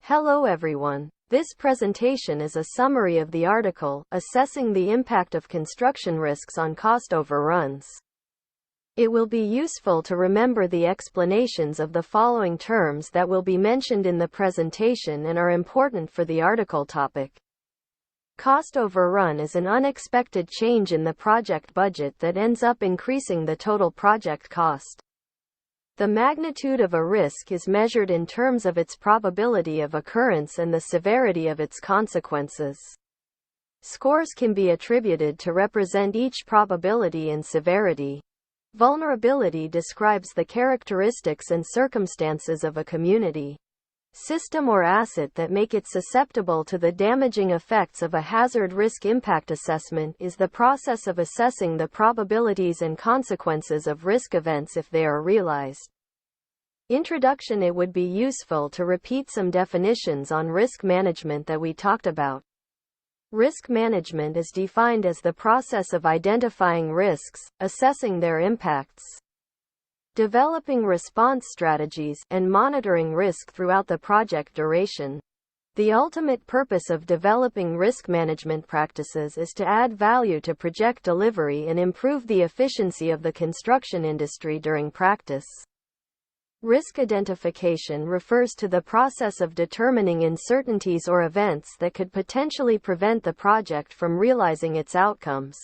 Hello everyone. This presentation is a summary of the article, Assessing the Impact of Construction Risks on Cost Overruns. It will be useful to remember the explanations of the following terms that will be mentioned in the presentation and are important for the article topic. Cost overrun is an unexpected change in the project budget that ends up increasing the total project cost. The magnitude of a risk is measured in terms of its probability of occurrence and the severity of its consequences. Scores can be attributed to represent each probability and severity. Vulnerability describes the characteristics and circumstances of a community, system or asset that make it susceptible to the damaging effects of a hazard. Risk impact assessment is the process of assessing the probabilities and consequences of risk events if they are realized. Introduction. It would be useful to repeat some definitions on risk management that we talked about. Risk management is defined as the process of identifying risks, assessing their impacts, developing response strategies, and monitoring risk throughout the project duration. The ultimate purpose of developing risk management practices is to add value to project delivery and improve the efficiency of the construction industry during practice. Risk identification refers to the process of determining uncertainties or events that could potentially prevent the project from realizing its outcomes.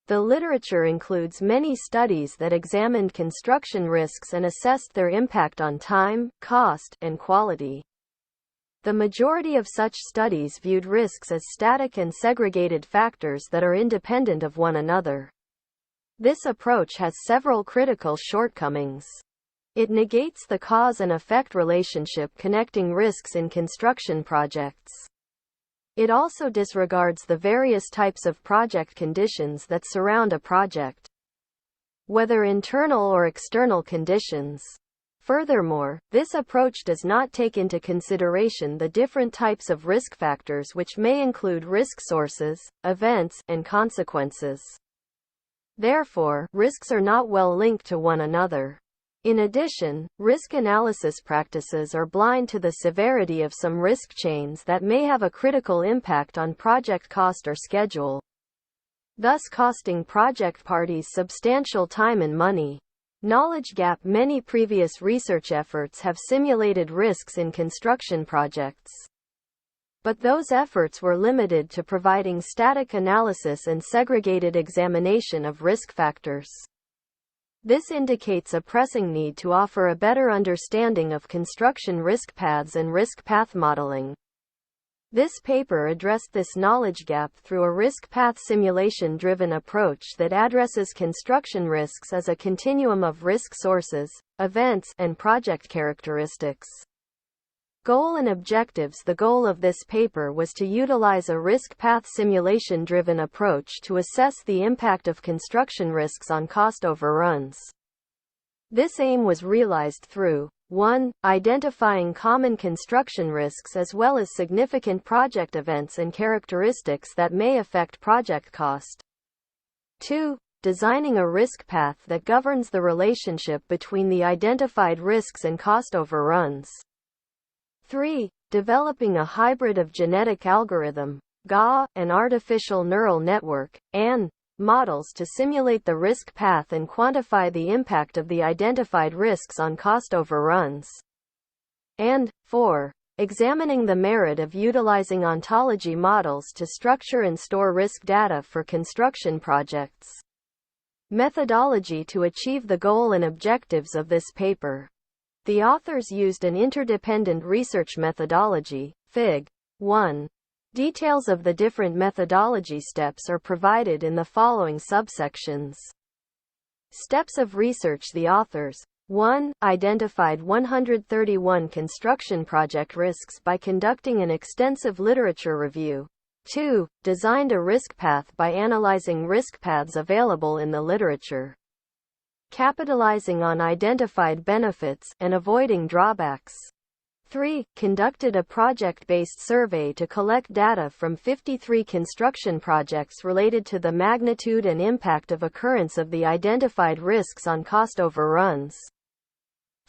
The literature includes many studies that examined construction risks and assessed their impact on time, cost, and quality. The majority of such studies viewed risks as static and segregated factors that are independent of one another. This approach has several critical shortcomings. It negates the cause and effect relationship connecting risks in construction projects. It also disregards the various types of project conditions that surround a project, whether internal or external conditions. Furthermore, this approach does not take into consideration the different types of risk factors, which may include risk sources, events, and consequences. Therefore, risks are not well linked to one another. In addition, risk analysis practices are blind to the severity of some risk chains that may have a critical impact on project cost or schedule, thus costing project parties substantial time and money. Knowledge gap. Many previous research efforts have simulated risks in construction projects, but those efforts were limited to providing static analysis and segregated examination of risk factors. This indicates a pressing need to offer a better understanding of construction risk paths and risk path modeling. This paper addressed this knowledge gap through a risk path simulation-driven approach that addresses construction risks as a continuum of risk sources, events, and project characteristics. Goal and objectives. The goal of this paper was to utilize a risk path simulation-driven approach to assess the impact of construction risks on cost overruns. This aim was realized through 1. Identifying common construction risks as well as significant project events and characteristics that may affect project cost. 2. Designing a risk path that governs the relationship between the identified risks and cost overruns. 3. Developing a hybrid of genetic algorithm, GA, and artificial neural network, and models to simulate the risk path and quantify the impact of the identified risks on cost overruns. And 4. Examining the merit of utilizing ontology models to structure and store risk data for construction projects. Methodology to achieve the goal and objectives of this paper. The authors used an interdependent research methodology, Fig. 1. Details of the different methodology steps are provided in the following subsections. Steps of research. The authors 1. Identified 131 construction project risks by conducting an extensive literature review. 2. Designed a risk path by analyzing risk paths available in the literature, capitalizing on identified benefits, and avoiding drawbacks. 3. Conducted a project-based survey to collect data from 53 construction projects related to the magnitude and impact of occurrence of the identified risks on cost overruns.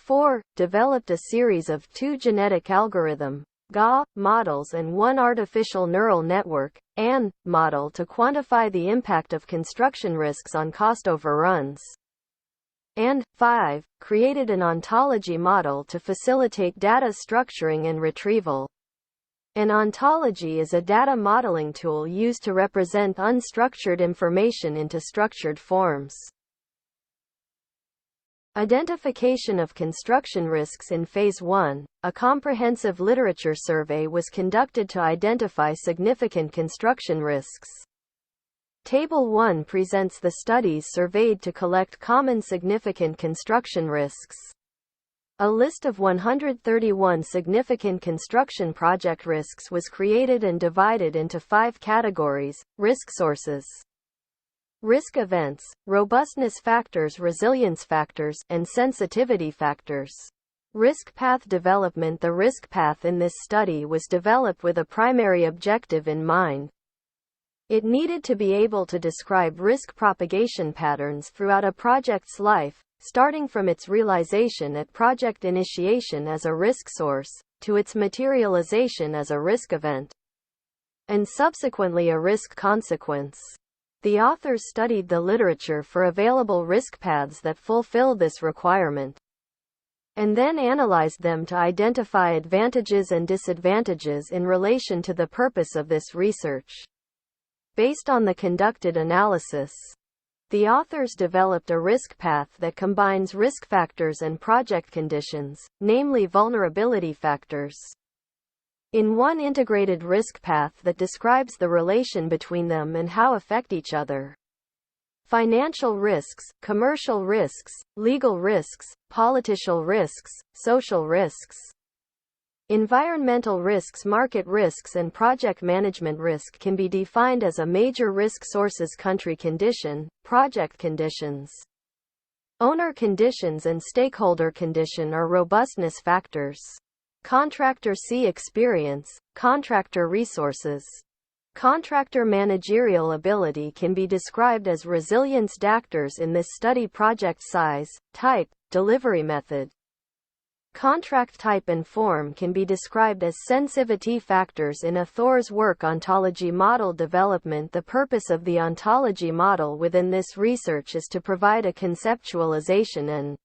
4. Developed a series of 2 genetic algorithm GA models and 1 artificial neural network AN model to quantify the impact of construction risks on cost overruns. And 5. Created an ontology model to facilitate data structuring and retrieval. An ontology is a data modeling tool used to represent unstructured information into structured forms. Identification of construction risks. In Phase 1, a comprehensive literature survey was conducted to identify significant construction risks. Table 1 presents the studies surveyed to collect common significant construction risks. A list of 131 significant construction project risks was created and divided into 5 categories: risk sources, risk events, robustness factors, resilience factors, and sensitivity factors. Risk path development. The risk path in this study was developed with a primary objective in mind. It needed to be able to describe risk propagation patterns throughout a project's life, starting from its realization at project initiation as a risk source, to its materialization as a risk event, and subsequently a risk consequence. The authors studied the literature for available risk paths that fulfill this requirement, and then analyzed them to identify advantages and disadvantages in relation to the purpose of this research. Based on the conducted analysis, the authors developed a risk path that combines risk factors and project conditions, namely vulnerability factors, in one integrated risk path that describes the relation between them and how affect each other. Financial risks, commercial risks, legal risks, political risks, social risks, environmental risks, market risks, and project management risk can be defined as a major risk sources: country condition, project conditions, owner conditions, and stakeholder condition are robustness factors. Contractor experience, contractor resources, contractor managerial ability can be described as resilience factors in this study. Project size, type, delivery method, contract type, and form can be described as sensitivity factors in a Thor's work. Ontology model development. The purpose of the ontology model within this research is to provide a conceptualization and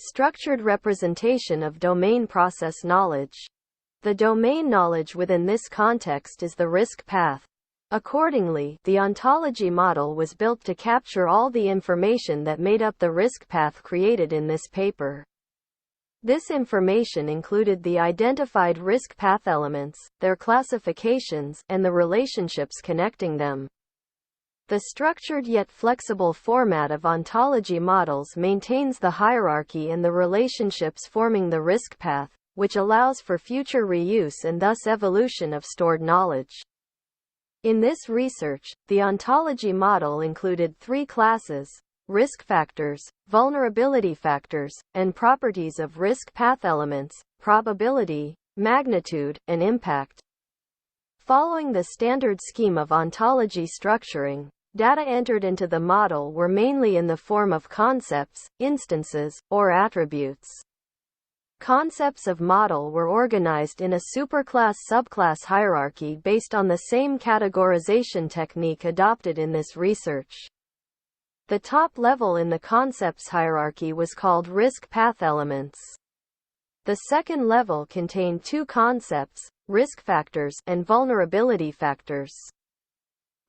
structured representation of domain process knowledge. The domain knowledge within this context is the risk path. Accordingly, the ontology model was built to capture all the information that made up the risk path created in this paper. This information included the identified risk path elements, their classifications, and the relationships connecting them. The structured yet flexible format of ontology models maintains the hierarchy and the relationships forming the risk path, which allows for future reuse and thus evolution of stored knowledge. In this research, the ontology model included 3 classes: risk factors, vulnerability factors, and properties of risk path elements, probability, magnitude, and impact. Following the standard scheme of ontology structuring, data entered into the model were mainly in the form of concepts, instances, or attributes. Concepts of model were organized in a superclass-subclass hierarchy based on the same categorization technique adopted in this research. The top level in the concepts hierarchy was called risk path elements. The second level contained 2 concepts, risk factors and vulnerability factors.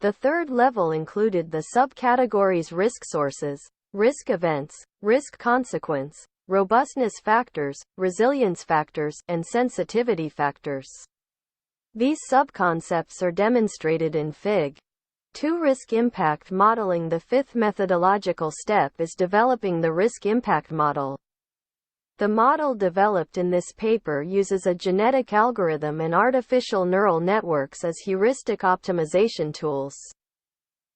The third level included the subcategories risk sources, risk events, risk consequence, robustness factors, resilience factors, and sensitivity factors. These subconcepts are demonstrated in Fig. 2. Risk impact modeling. The 5th methodological step is developing the risk impact model. The model developed in this paper uses a genetic algorithm and artificial neural networks as heuristic optimization tools.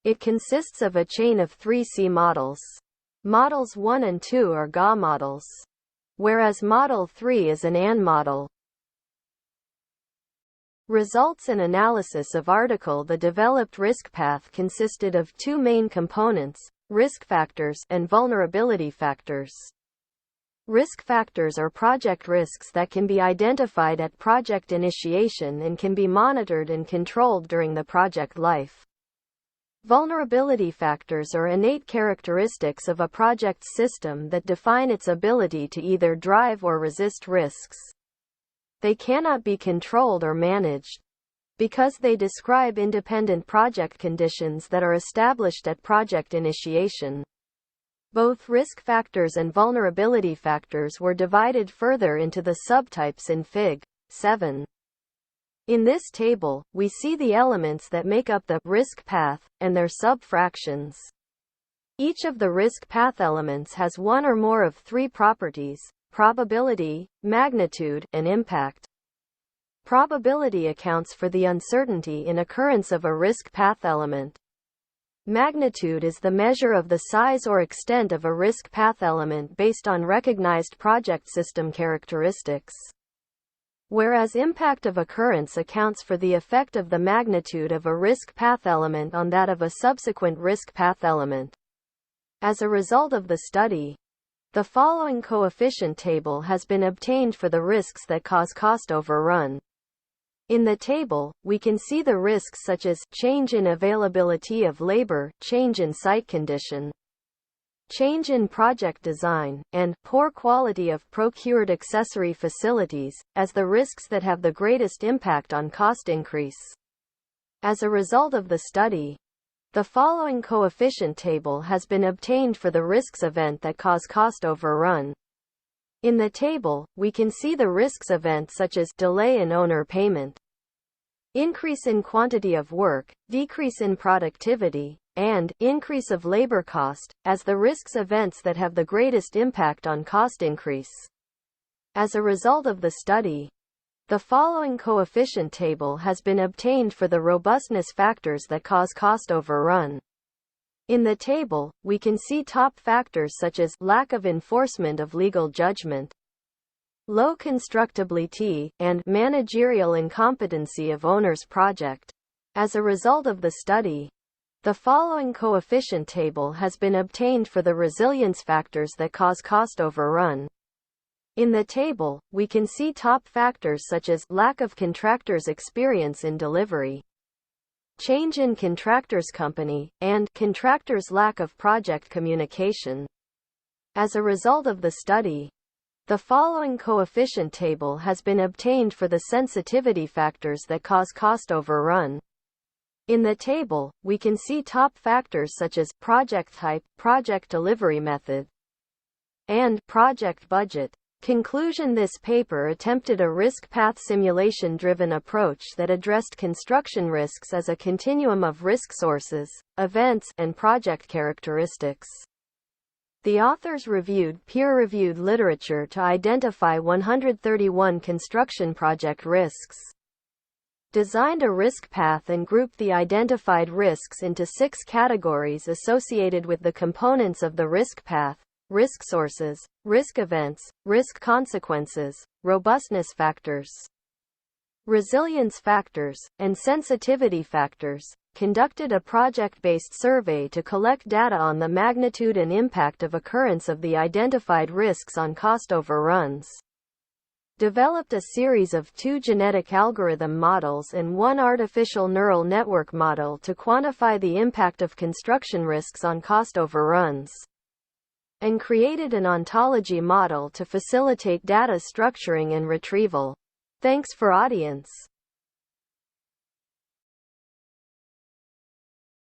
It consists of a chain of 3 C models. Models 1 and 2 are GA models, whereas Model 3 is an AN model. Results and analysis of article. The developed risk path consisted of 2 main components, risk factors and vulnerability factors. Risk factors are project risks that can be identified at project initiation and can be monitored and controlled during the project life. Vulnerability factors are innate characteristics of a project's system that define its ability to either drive or resist risks. They cannot be controlled or managed, because they describe independent project conditions that are established at project initiation. Both risk factors and vulnerability factors were divided further into the subtypes in Fig. 7. In this table, we see the elements that make up the risk path, and their subfractions. Each of the risk path elements has one or more of three properties: probability, magnitude, and impact. Probability accounts for the uncertainty in occurrence of a risk path element. Magnitude is the measure of the size or extent of a risk path element based on recognized project system characteristics. Whereas impact of occurrence accounts for the effect of the magnitude of a risk path element on that of a subsequent risk path element. As a result of the study, the following coefficient table has been obtained for the risks that cause cost overrun. In the table, we can see the risks such as change in availability of labor, change in site condition, change in project design, and poor quality of procured accessory facilities, as the risks that have the greatest impact on cost increase. As a result of the study, the following coefficient table has been obtained for the risks event that cause cost overrun. In the table, we can see the risks events such as delay in owner payment, increase in quantity of work, decrease in productivity, and increase of labor cost, as the risks events that have the greatest impact on cost increase. As a result of the study, the following coefficient table has been obtained for the robustness factors that cause cost overrun. In the table, we can see top factors such as lack of enforcement of legal judgment, low constructability, and managerial incompetency of owner's project. As a result of the study, the following coefficient table has been obtained for the resilience factors that cause cost overrun. In the table, we can see top factors such as lack of contractor's experience in delivery, change in contractor's company, and contractor's lack of project communication. As a result of the study, the following coefficient table has been obtained for the sensitivity factors that cause cost overrun. In the table, we can see top factors such as project type, project delivery method, and project budget. Conclusion: this paper attempted a risk path simulation-driven approach that addressed construction risks as a continuum of risk sources, events, and project characteristics. The authors reviewed peer-reviewed literature to identify 131 construction project risks, designed a risk path and grouped the identified risks into 6 categories associated with the components of the risk path: risk sources, risk events, risk consequences, robustness factors, resilience factors, and sensitivity factors. Conducted a project-based survey to collect data on the magnitude and impact of occurrence of the identified risks on cost overruns. Developed a series of 2 genetic algorithm models and 1 artificial neural network model to quantify the impact of construction risks on cost overruns, and created an ontology model to facilitate data structuring and retrieval. Thanks for audience.